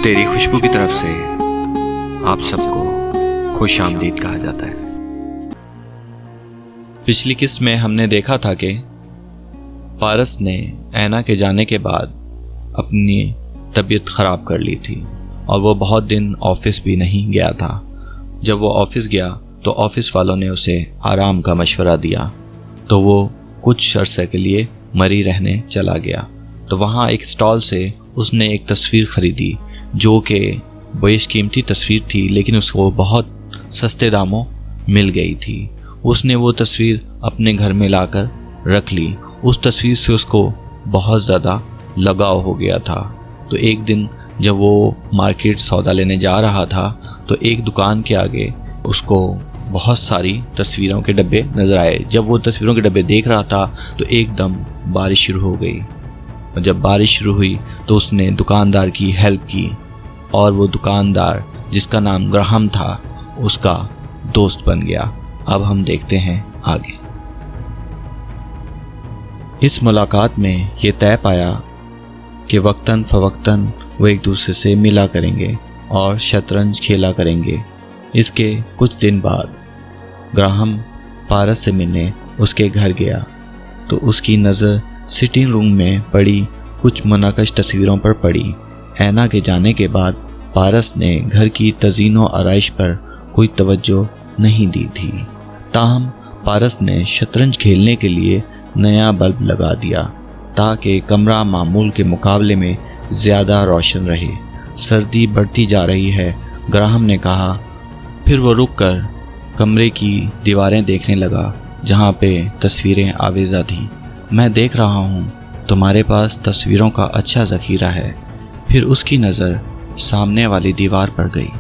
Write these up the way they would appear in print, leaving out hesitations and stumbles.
तेरी खुशबू की तरफ से आप सबको खुश आमदीद कहा जाता है। पिछली किस्त में हमने देखा था कि पारस ने ऐना के जाने के बाद अपनी तबीयत ख़राब कर ली थी और वो बहुत दिन ऑफिस भी नहीं गया था। जब वो ऑफिस गया तो ऑफिस वालों ने उसे आराम का मशवरा दिया, तो वो कुछ अरसे के लिए मरी रहने चला गया। तो वहाँ एक स्टॉल से उसने एक तस्वीर ख़रीदी जो कि बेशकीमती तस्वीर थी, लेकिन उसको बहुत सस्ते दामों मिल गई थी। उसने वो तस्वीर अपने घर में लाकर रख ली। उस तस्वीर से उसको बहुत ज़्यादा लगाव हो गया था। तो एक दिन जब वो मार्केट सौदा लेने जा रहा था तो एक दुकान के आगे उसको बहुत सारी तस्वीरों के डब्बे नज़र आए। जब वो तस्वीरों के डब्बे देख रहा था तो एकदम बारिश शुरू हो गई, और जब बारिश शुरू हुई तो उसने दुकानदार की हेल्प की और वो दुकानदार जिसका नाम ग्राहम था उसका दोस्त बन गया। अब हम देखते हैं आगे। इस मुलाकात में ये तय पाया कि वक्तन फ़वक्तन वो एक दूसरे से मिला करेंगे और शतरंज खेला करेंगे। इसके कुछ दिन बाद ग्राहम पारस से मिलने उसके घर गया तो उसकी नज़र सिटिंग रूम में पड़ी कुछ मुनाकश तस्वीरों पर पड़ी। ऐना के जाने के बाद पारस ने घर की तज़ीनो आराइश पर कोई तवज्जो नहीं दी थी। ताहम पारस ने शतरंज खेलने के लिए नया बल्ब लगा दिया ताकि कमरा मामूल के मुकाबले में ज़्यादा रोशन रहे। सर्दी बढ़ती जा रही है, ग्राहम ने कहा। फिर वो रुक कर कमरे की दीवारें देखने लगा जहाँ पे तस्वीरें आवेज़ा थीं। मैं देख रहा हूँ तुम्हारे पास तस्वीरों का अच्छा ज़ख़ीरा है। फिर उसकी नज़र सामने वाली दीवार पर गई।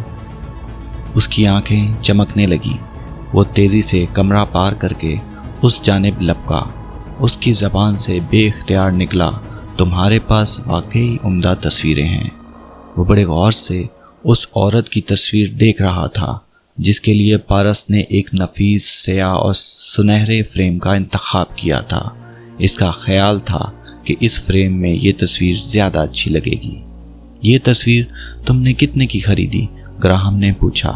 उसकी आंखें चमकने लगी। वो तेज़ी से कमरा पार करके उस जानिब लपका। उसकी ज़बान से बेख्तियार निकला, तुम्हारे पास वाकई उम्दा तस्वीरें हैं। वो बड़े गौर से उस औरत की तस्वीर देख रहा था जिसके लिए पारस ने एक नफीस स्याह और सुनहरे फ्रेम का इंतखाब किया था। इसका ख्याल था कि इस फ्रेम में ये तस्वीर ज़्यादा अच्छी लगेगी। ये तस्वीर तुमने कितने की खरीदी? ग्राहम ने पूछा।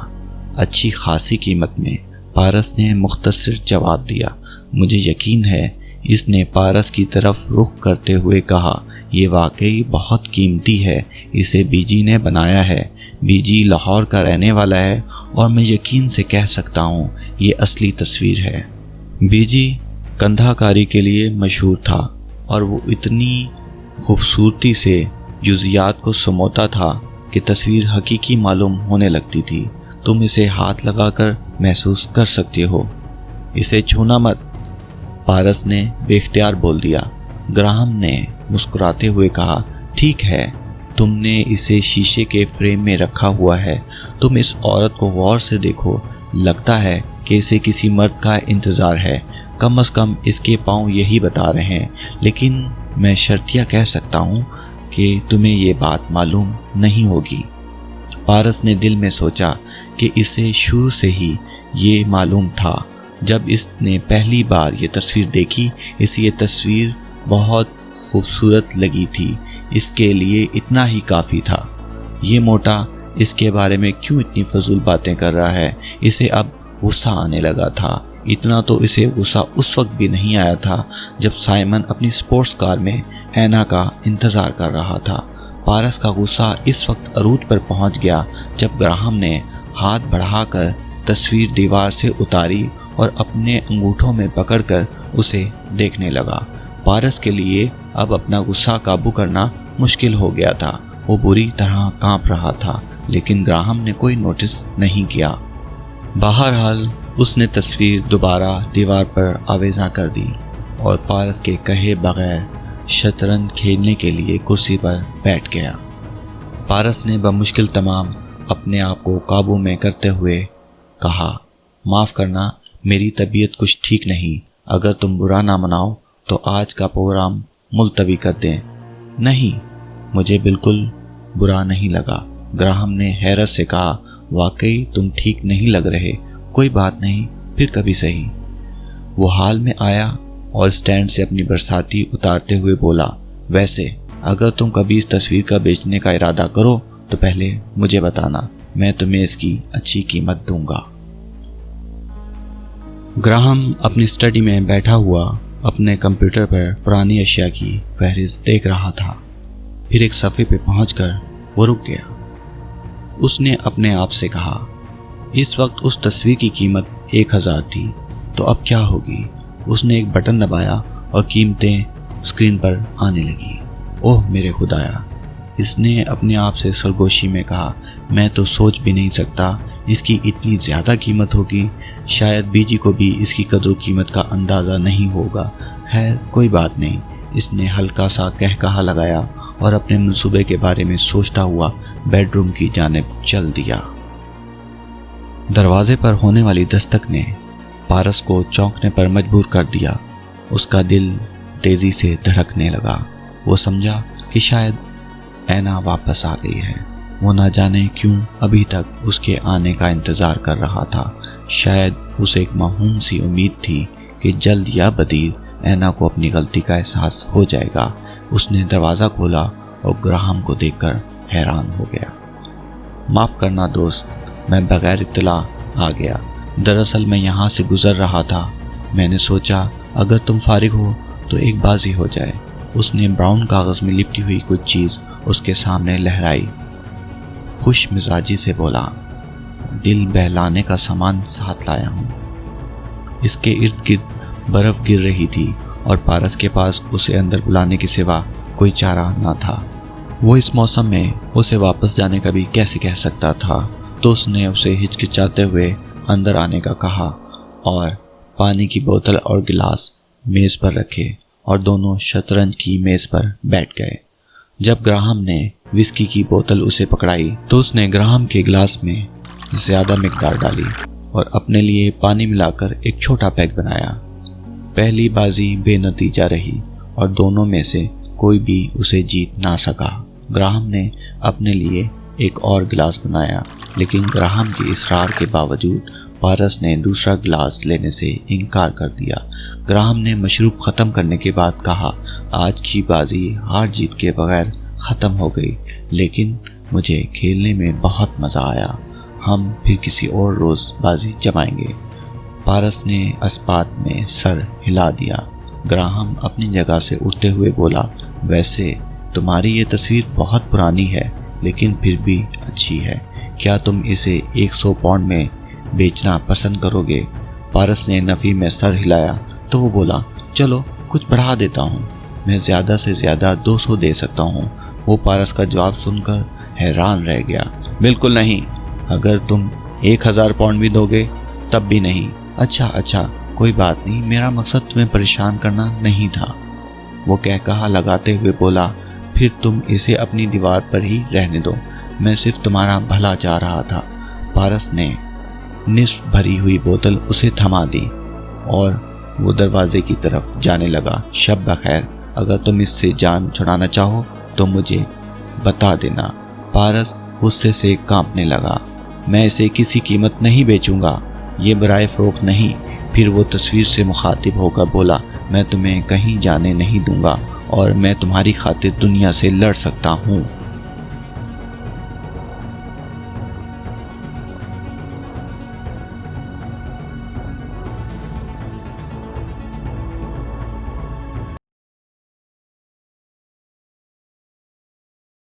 अच्छी खासी कीमत में, पारस ने मुख्तसर जवाब दिया। मुझे यकीन है, इसने पारस की तरफ रुख करते हुए कहा। यह वाकई बहुत कीमती है। इसे बीजी ने बनाया है। बीजी लाहौर का रहने वाला है और मैं यकीन से कह सकता हूँ ये असली तस्वीर है। बीजी कंधाकारी के लिए मशहूर था और वो इतनी खूबसूरती से जुज़ियात को समोता था कि तस्वीर हकीकी मालूम होने लगती थी। तुम इसे हाथ लगाकर महसूस कर सकते हो। इसे छूना मत, पारस ने बेख्तियार बोल दिया। ग्राहम ने मुस्कुराते हुए कहा, ठीक है, तुमने इसे शीशे के फ्रेम में रखा हुआ है। तुम इस औरत को गौर से देखो। लगता है कि इसे किसी मर्द का इंतज़ार है। कम से कम इसके पाँव यही बता रहे हैं, लेकिन मैं शर्तिया कह सकता हूँ कि तुम्हें ये बात मालूम नहीं होगी। पारस ने दिल में सोचा कि इसे शुरू से ही ये मालूम था। जब इसने पहली बार ये तस्वीर देखी, इसे ये तस्वीर बहुत खूबसूरत लगी थी। इसके लिए इतना ही काफ़ी था। ये मोटा इसके बारे में क्यों इतनी फजूल बातें कर रहा है? इसे अब गुस्सा आने लगा था। इतना तो इसे गुस्सा उस वक्त भी नहीं आया था जब साइमन अपनी स्पोर्ट्स कार में ऐना का इंतज़ार कर रहा था। पारस का गुस्सा इस वक्त अरूज पर पहुंच गया जब ग्राहम ने हाथ बढ़ाकर तस्वीर दीवार से उतारी और अपने अंगूठों में पकड़कर उसे देखने लगा। पारस के लिए अब अपना गुस्सा काबू करना मुश्किल हो गया था। वो बुरी तरह कांप रहा था, लेकिन ग्राहम ने कोई नोटिस नहीं किया। बहरहाल उसने तस्वीर दोबारा दीवार पर आवेज़ा कर दी और पारस के कहे बगैर शतरंज खेलने के लिए कुर्सी पर बैठ गया। पारस ने बमुश्किल तमाम अपने आप को काबू में करते हुए कहा, माफ़ करना, मेरी तबीयत कुछ ठीक नहीं। अगर तुम बुरा ना मनाओ तो आज का प्रोग्राम मुलतवी कर दें। नहीं, मुझे बिल्कुल बुरा नहीं लगा, ग्राहम ने हैरत से कहा। वाकई तुम ठीक नहीं लग रहे। कोई बात नहीं, फिर कभी सही। वो हाल में आया और स्टैंड से अपनी बरसाती उतारते हुए बोला, वैसे अगर तुम कभी इस तस्वीर का बेचने का इरादा करो तो पहले मुझे बताना, मैं तुम्हें इसकी अच्छी कीमत दूंगा। ग्राहम अपनी स्टडी में बैठा हुआ अपने कंप्यूटर पर पुरानी अशिया की फहरिस्त देख रहा था। फिर एक सफ़े पे पहुंचकर वो रुक गया। उसने अपने आप से कहा, इस वक्त उस तस्वीर की कीमत 1000 थी, तो अब क्या होगी। उसने एक बटन दबाया और कीमतें स्क्रीन पर आने लगी। ओह मेरे खुदाया, इसने अपने आप से सरगोशी में कहा, मैं तो सोच भी नहीं सकता इसकी इतनी ज़्यादा कीमत होगी। शायद बीजी को भी इसकी कदर कीमत का अंदाज़ा नहीं होगा। खैर कोई बात नहीं। इसने हल्का सा कहकहा लगाया और अपने मंसूबे के बारे में सोचता हुआ बेडरूम की जानिब चल दिया। दरवाजे पर होने वाली दस्तक ने पारस को चौंकने पर मजबूर कर दिया। उसका दिल तेजी से धड़कने लगा। वो समझा कि शायद ऐना वापस आ गई है। वो ना जाने क्यों अभी तक उसके आने का इंतज़ार कर रहा था। शायद उसे एक मामूली सी उम्मीद थी कि जल्द या बदीर ऐना को अपनी गलती का एहसास हो जाएगा। उसने दरवाज़ा खोला और ग्राहम को देखकर हैरान हो गया। माफ़ करना दोस्त, मैं बगैर इत्तला आ गया। दरअसल मैं यहाँ से गुज़र रहा था। मैंने सोचा अगर तुम फारिग हो तो एक बाजी हो जाए। उसने ब्राउन कागज़ में लिपटी हुई कुछ चीज़ उसके सामने लहराई। खुश मिजाजी से बोला, दिल बहलाने का सामान साथ लाया हूँ। इसके इर्द गिर्द बर्फ़ गिर रही थी और पारस के पास उसे अंदर बुलाने के सिवा कोई चारा न था। वो इस मौसम में उसे वापस जाने का भी कैसे कह सकता था। तो उसने उसे हिचकिचाते हुए अंदर आने का कहा और पानी की बोतल और गिलास मेज़ पर रखे और दोनों शतरंज की मेज़ पर बैठ गए। जब ग्राहम ने विस्की की बोतल उसे पकड़ाई तो उसने ग्राहम के गिलास में ज़्यादा मिकदार डाली और अपने लिए पानी मिलाकर एक छोटा पैग बनाया। पहली बाजी बेनतीजा रही और दोनों में से कोई भी उसे जीत ना सका। ग्राहम ने अपने लिए एक और गिलास बनाया, लेकिन ग्राहम के इसरार के बावजूद पारस ने दूसरा गिलास लेने से इनकार कर दिया। ग्राहम ने मशरूब ख़त्म करने के बाद कहा, आज की बाजी हार जीत के बगैर ख़त्म हो गई, लेकिन मुझे खेलने में बहुत मज़ा आया। हम फिर किसी और रोज़ बाजी जमाएंगे। पारस ने अस्पात में सर हिला दिया। ग्राहम अपनी जगह से उठते हुए बोला, वैसे तुम्हारी ये तस्वीर बहुत पुरानी है, लेकिन फिर भी अच्छी है। क्या तुम इसे 100 पाउंड में बेचना पसंद करोगे? पारस ने नफ़ी में सर हिलाया तो वो बोला, चलो कुछ बढ़ा देता हूँ, मैं ज़्यादा से ज़्यादा 200 दे सकता हूँ। वो पारस का जवाब सुनकर हैरान रह गया। बिल्कुल नहीं, अगर तुम 1000 पाउंड भी दोगे तब भी नहीं। अच्छा कोई बात नहीं, मेरा मकसद तुम्हें परेशान करना नहीं था। वो कहकहा लगाते हुए बोला, फिर तुम इसे अपनी दीवार पर ही रहने दो, मैं सिर्फ तुम्हारा भला चाह रहा था। पारस ने निस्फ भरी हुई बोतल उसे थमा दी और वो दरवाजे की तरफ जाने लगा। शब बखैर, अगर तुम इससे जान छुड़ाना चाहो तो मुझे बता देना। पारस गुस्से से कांपने लगा। मैं इसे किसी कीमत नहीं बेचूंगा, ये बराए फ़रोख्त नहीं। फिर वो तस्वीर से मुखातिब होकर बोला, मैं तुम्हें कहीं जाने नहीं दूंगा और मैं तुम्हारी खातिर दुनिया से लड़ सकता हूँ।